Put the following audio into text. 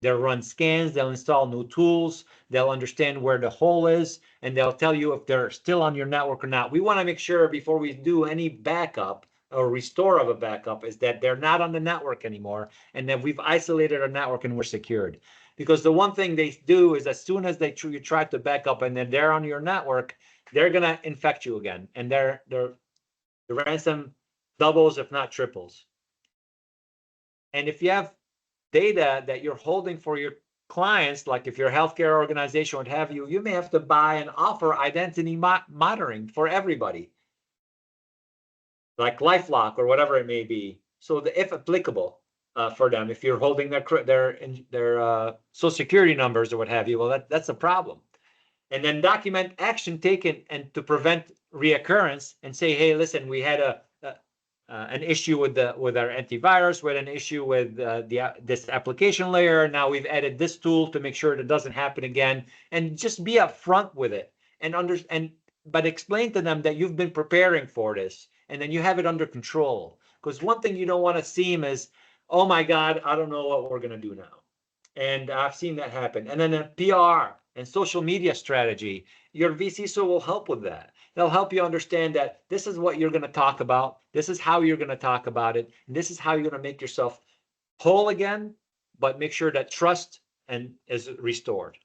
They'll run scans, they'll install new tools, they'll understand where the hole is, and they'll tell you if they're still on your network or not. We want to make sure before we do any backup or restore of a backup is that they're not on the network anymore and that we've isolated our network and we're secured. Because the one thing they do is as soon as you try to back up and then they're on your network, they're going to infect you again. And the ransom doubles, if not triples. And if you have data that you're holding for your clients, like if you're a healthcare organization, what have you, you may have to buy and offer identity monitoring for everybody, like LifeLock or whatever it may be. So if applicable for them, if you're holding their social security numbers or what have you, well, that's a problem. And then document action taken and to prevent reoccurrence and say, hey, listen, we had an issue with our antivirus, with an issue with this application layer. Now we've added this tool to make sure that it doesn't happen again, and just be upfront with it but explain to them that you've been preparing for this and then you have it under control. Because one thing you don't want to seem is, oh my God, I don't know what we're going to do now. And I've seen that happen. And then a PR and social media strategy, your vCISO will help with that. They'll help you understand that this is what you're going to talk about. This is how you're going to talk about it. And this is how you're going to make yourself whole again, but make sure that trust is restored.